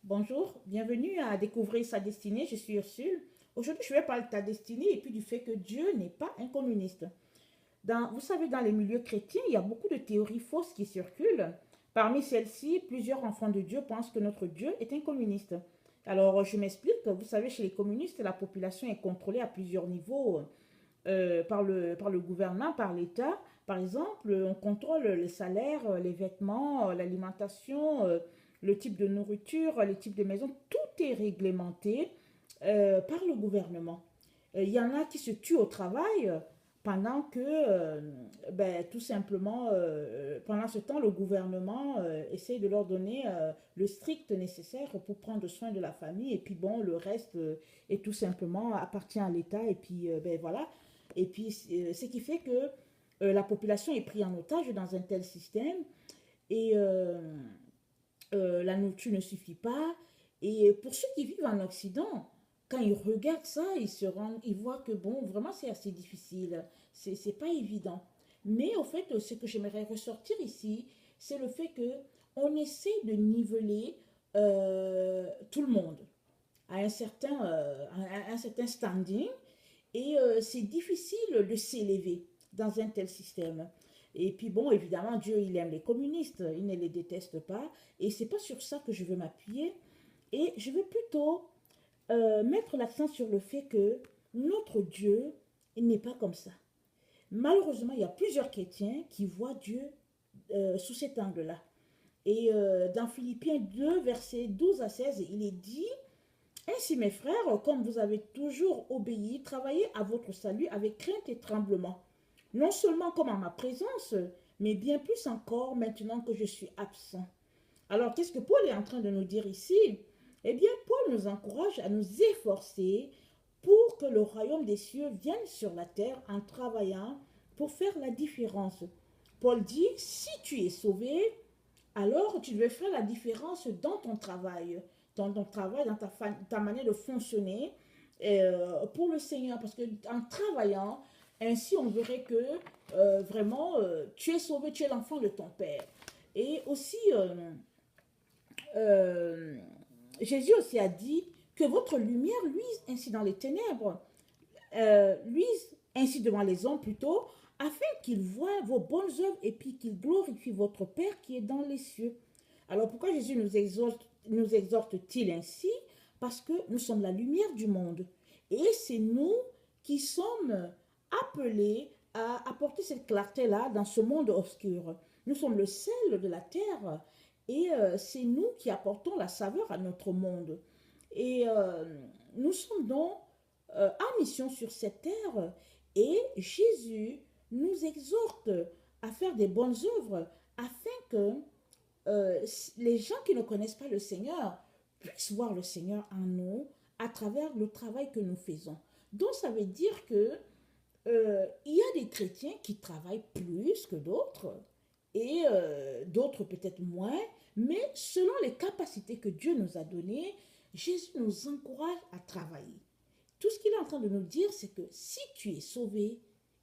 Bonjour, bienvenue à découvrir sa destinée. Je suis Ursule. Aujourd'hui, je vais parler de ta destinée et puis du fait que Dieu n'est pas un communiste. Vous savez, dans les milieux chrétiens, il y a beaucoup de théories fausses qui circulent. Parmi celles-ci, plusieurs enfants de Dieu pensent que notre Dieu est un communiste. Alors, je m'explique. Vous savez, chez les communistes, la population est contrôlée à plusieurs niveaux par le gouvernement, par l'État. Par exemple, on contrôle les salaires, les vêtements, l'alimentation, le type de nourriture, les types de maisons. Tout est réglementé par le gouvernement. Il y en a qui se tuent au travail pendant que, tout simplement, pendant ce temps, le gouvernement essaye de leur donner le strict nécessaire pour prendre soin de la famille. Et puis bon, le reste est tout simplement appartient à l'État. Et puis, voilà. Et puis, ce qui fait que la population est prise en otage dans un tel système et la nourriture ne suffit pas. Et pour ceux qui vivent en Occident, quand ils regardent ça, ils voient que bon, vraiment c'est assez difficile, c'est pas évident. Mais au fait, ce que j'aimerais ressortir ici, c'est le fait que on essaie de niveler tout le monde à un certain standing et c'est difficile de s'élever dans un tel système. Et puis bon, évidemment, Dieu, il aime les communistes, il ne les déteste pas. Et c'est pas sur ça que je veux m'appuyer. Et je veux plutôt mettre l'accent sur le fait que notre Dieu, il n'est pas comme ça. Malheureusement, il y a plusieurs chrétiens qui voient Dieu sous cet angle-là. Et dans Philippiens 2, versets 12 à 16, il est dit: ainsi, mes frères, comme vous avez toujours obéi, travaillez à votre salut avec crainte et tremblement, non seulement comme en ma présence, mais bien plus encore maintenant que je suis absent. Alors, qu'est-ce que Paul est en train de nous dire ici? Eh bien, Paul nous encourage à nous efforcer pour que le royaume des cieux vienne sur la terre en travaillant pour faire la différence. Paul dit, si tu es sauvé, alors tu devais faire la différence dans ton travail, dans ta manière de fonctionner pour le Seigneur. Parce qu'en travaillant, ainsi on verrait que vraiment tu es sauvé, tu es l'enfant de ton Père. Et aussi, euh, Jésus aussi a dit que votre lumière luise ainsi dans les ténèbres, luise ainsi devant les hommes plutôt, afin qu'ils voient vos bonnes œuvres et puis qu'ils glorifient votre Père qui est dans les cieux. Alors pourquoi Jésus nous exhorte-t-il ainsi? Parce que nous sommes la lumière du monde. Et c'est nous qui sommes appelés à apporter cette clarté-là dans ce monde obscur. Nous sommes le sel de la terre et c'est nous qui apportons la saveur à notre monde. Et nous sommes donc en mission sur cette terre et Jésus nous exhorte à faire des bonnes œuvres afin que les gens qui ne connaissent pas le Seigneur puissent voir le Seigneur en nous à travers le travail que nous faisons. Donc ça veut dire que il y a des chrétiens qui travaillent plus que d'autres et d'autres peut-être moins, mais selon les capacités que Dieu nous a données, Jésus nous encourage à travailler. Tout ce qu'il est en train de nous dire, c'est que si tu es sauvé,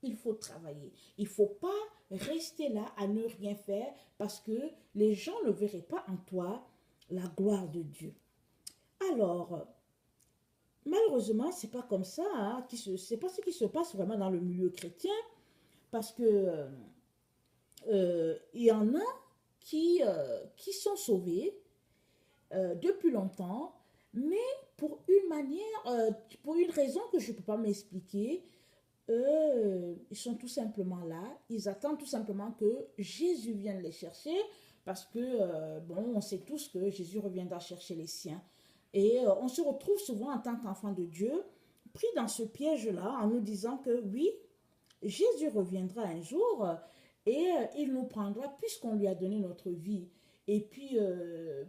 il faut travailler. Il ne faut pas rester là à ne rien faire parce que les gens ne verraient pas en toi la gloire de Dieu. Alors, malheureusement, c'est pas comme ça, hein, c'est pas ce qui se passe vraiment dans le milieu chrétien parce que il y en a qui sont sauvés depuis longtemps, mais pour une manière, pour une raison que je ne peux pas m'expliquer, eux, ils sont tout simplement là. Ils attendent tout simplement que Jésus vienne les chercher parce que, bon, on sait tous que Jésus reviendra chercher les siens. Et on se retrouve souvent en tant qu'enfant de Dieu pris dans ce piège-là en nous disant que oui, Jésus reviendra un jour et il nous prendra puisqu'on lui a donné notre vie. Et puis,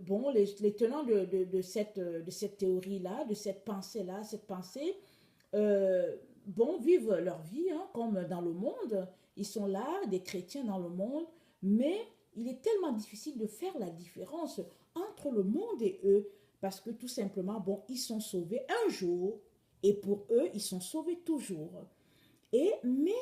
bon, les tenants de cette théorie-là, de cette pensée, bon, vivent leur vie hein, comme dans le monde. Ils sont là, des chrétiens dans le monde, mais il est tellement difficile de faire la différence entre le monde et eux, parce que tout simplement, bon, ils sont sauvés un jour, et pour eux, ils sont sauvés toujours. Mais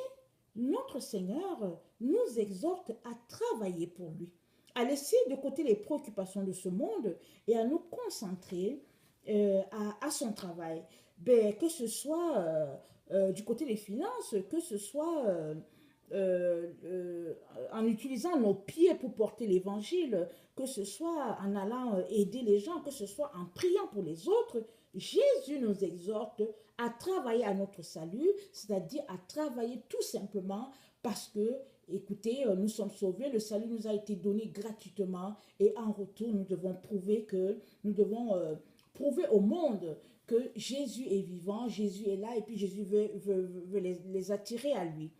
notre Seigneur nous exhorte à travailler pour lui. à laisser de côté les préoccupations de ce monde et à nous concentrer à son travail. Ben, que ce soit du côté des finances, que ce soit en utilisant nos pieds pour porter l'évangile, que ce soit en allant aider les gens, que ce soit en priant pour les autres, Jésus nous exhorte à travailler à notre salut, c'est-à-dire à travailler tout simplement parce que, écoutez, nous sommes sauvés, le salut nous a été donné gratuitement et en retour, nous devons prouver au monde que Jésus est vivant, Jésus est là et puis Jésus veut les attirer à lui.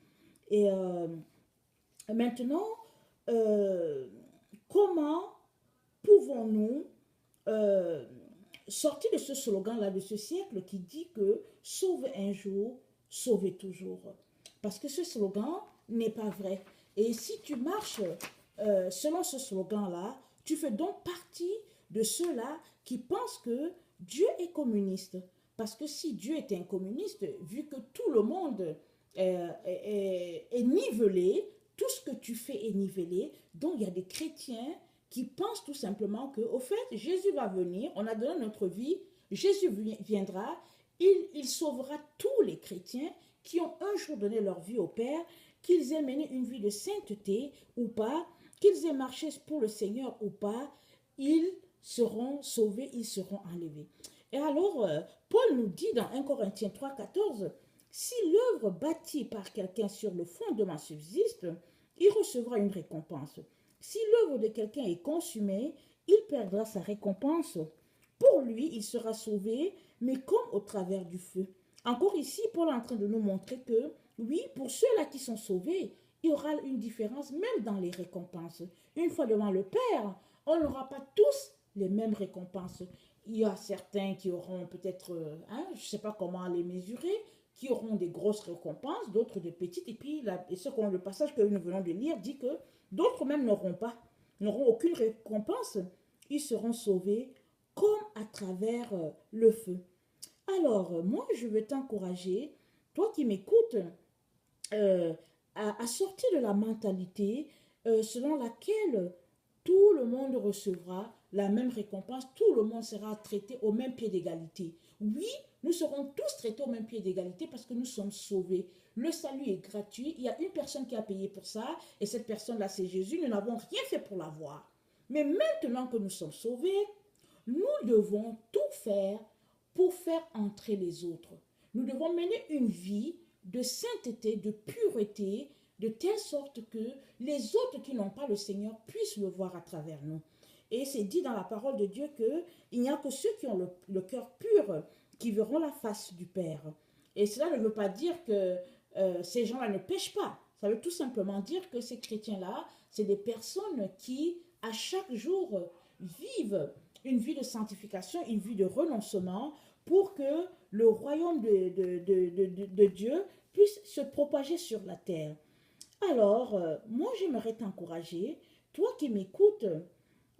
Et maintenant, euh, comment pouvons-nous euh, sortir de ce slogan-là de ce siècle qui dit que sauver un jour, sauver toujours? Parce que ce slogan n'est pas vrai. Et si tu marches selon ce slogan-là, tu fais donc partie de ceux-là qui pensent que Dieu est communiste. Parce que si Dieu était un communiste, vu que tout le monde est nivelé, tout ce que tu fais est nivelé, donc il y a des chrétiens qui pensent tout simplement que, au fait, Jésus va venir, on a donné notre vie, Jésus viendra, il sauvera tous les chrétiens qui ont un jour donné leur vie au Père, qu'ils aient mené une vie de sainteté ou pas, qu'ils aient marché pour le Seigneur ou pas, ils seront sauvés, ils seront enlevés. Et alors, Paul nous dit dans 1 Corinthiens 3,14, si l'œuvre bâtie par quelqu'un sur le fondement subsiste, il recevra une récompense. Si l'œuvre de quelqu'un est consumée, il perdra sa récompense. Pour lui, il sera sauvé, mais comme au travers du feu. Encore ici, Paul est en train de nous montrer que, oui, pour ceux-là qui sont sauvés, il y aura une différence même dans les récompenses. Une fois devant le Père, on n'aura pas tous les mêmes récompenses. Il y a certains qui auront peut-être, je ne sais pas comment les mesurer, qui auront des grosses récompenses, d'autres des petites. Et puis, le passage que nous venons de lire dit que d'autres même n'auront aucune récompense. Ils seront sauvés comme à travers le feu. Alors, moi, je veux t'encourager, toi qui m'écoutes, euh, à sortir de la mentalité selon laquelle tout le monde recevra la même récompense, tout le monde sera traité au même pied d'égalité. Oui, nous serons tous traités au même pied d'égalité parce que nous sommes sauvés. Le salut est gratuit, il y a une personne qui a payé pour ça, et cette personne-là, c'est Jésus, nous n'avons rien fait pour l'avoir. Mais maintenant que nous sommes sauvés, nous devons tout faire pour faire entrer les autres. Nous devons mener une vie de sainteté, de pureté, de telle sorte que les autres qui n'ont pas le Seigneur puissent le voir à travers nous. Et c'est dit dans la parole de Dieu qu'il n'y a que ceux qui ont le cœur pur qui verront la face du Père. Et cela ne veut pas dire que ces gens-là ne pêchent pas. Ça veut tout simplement dire que ces chrétiens-là, c'est des personnes qui, à chaque jour, vivent une vie de sanctification, une vie de renoncement pour que le royaume de Dieu puisse se propager sur la terre. Alors, moi, j'aimerais t'encourager, toi qui m'écoutes,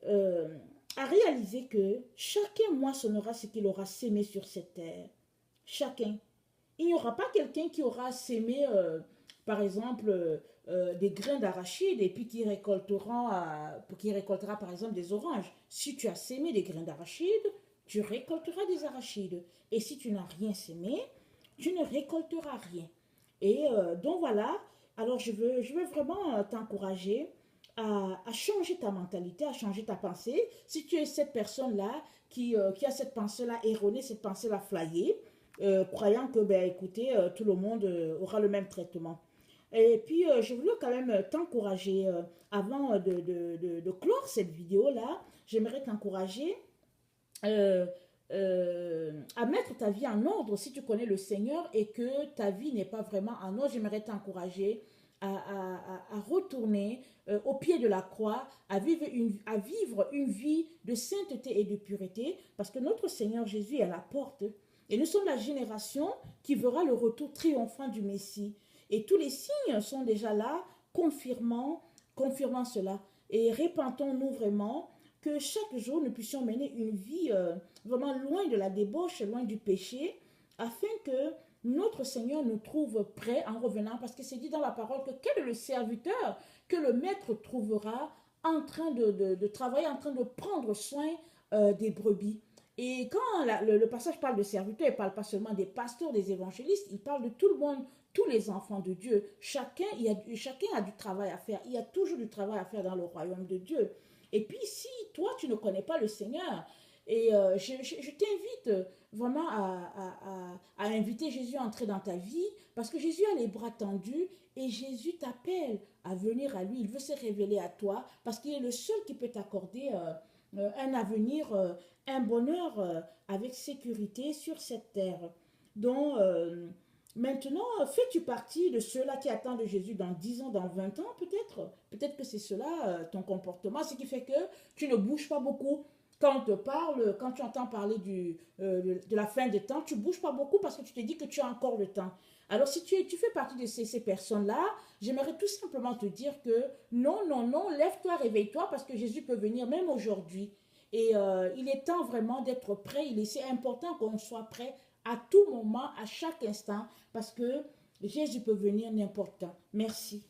euh, à réaliser que chacun moissonnera ce qu'il aura sémé sur cette terre. Chacun. Il n'y aura pas quelqu'un qui aura sémé, par exemple, des grains d'arachide et puis qui récoltera, par exemple, des oranges. Si tu as sémé des grains d'arachide, tu récolteras des arachides. Et si tu n'as rien sémé, tu ne récolteras rien. Et donc voilà, alors je veux vraiment t'encourager à changer ta mentalité, à changer ta pensée. Si tu es cette personne-là qui a cette pensée-là erronée, cette pensée-là flyée, croyant que, ben, écoutez, tout le monde aura le même traitement. Et puis, je voulais quand même t'encourager, avant de clore cette vidéo-là, j'aimerais t'encourager euh, à mettre ta vie en ordre si tu connais le Seigneur et que ta vie n'est pas vraiment en ordre. J'aimerais t'encourager à retourner au pied de la croix, à vivre une vie de sainteté et de pureté, parce que notre Seigneur Jésus est à la porte. Et nous sommes la génération qui verra le retour triomphant du Messie. Et tous les signes sont déjà là, confirmant cela. Et répentons-nous vraiment que chaque jour nous puissions mener une vie vraiment loin de la débauche, loin du péché, afin que notre Seigneur nous trouve prêts en revenant, parce que c'est dit dans la parole que quel est le serviteur que le maître trouvera en train de travailler, en train de prendre soin des brebis. Et quand le passage parle de serviteurs, il ne parle pas seulement des pasteurs, des évangélistes, il parle de tout le monde, tous les enfants de Dieu. Chacun a du travail à faire. Il y a toujours du travail à faire dans le royaume de Dieu. Et puis, si toi, tu ne connais pas le Seigneur, et je t'invite vraiment à inviter Jésus à entrer dans ta vie, parce que Jésus a les bras tendus et Jésus t'appelle à venir à lui. Il veut se révéler à toi, parce qu'il est le seul qui peut t'accorder un avenir, un bonheur avec sécurité sur cette terre. Donc, maintenant, fais-tu partie de ceux-là qui attendent Jésus dans 10 ans, dans 20 ans peut-être? Peut-être que c'est cela ton comportement, ce qui fait que tu ne bouges pas beaucoup. Quand on te parle, quand tu entends parler de la fin des temps, tu ne bouges pas beaucoup parce que tu te dis que tu as encore le temps. Alors, si tu fais partie de ces personnes-là, j'aimerais tout simplement te dire que non, non, non, lève-toi, réveille-toi parce que Jésus peut venir même aujourd'hui. Et il est temps vraiment d'être prêt. C'est important qu'on soit prêt à tout moment, à chaque instant, parce que Jésus peut venir n'importe quand. Merci.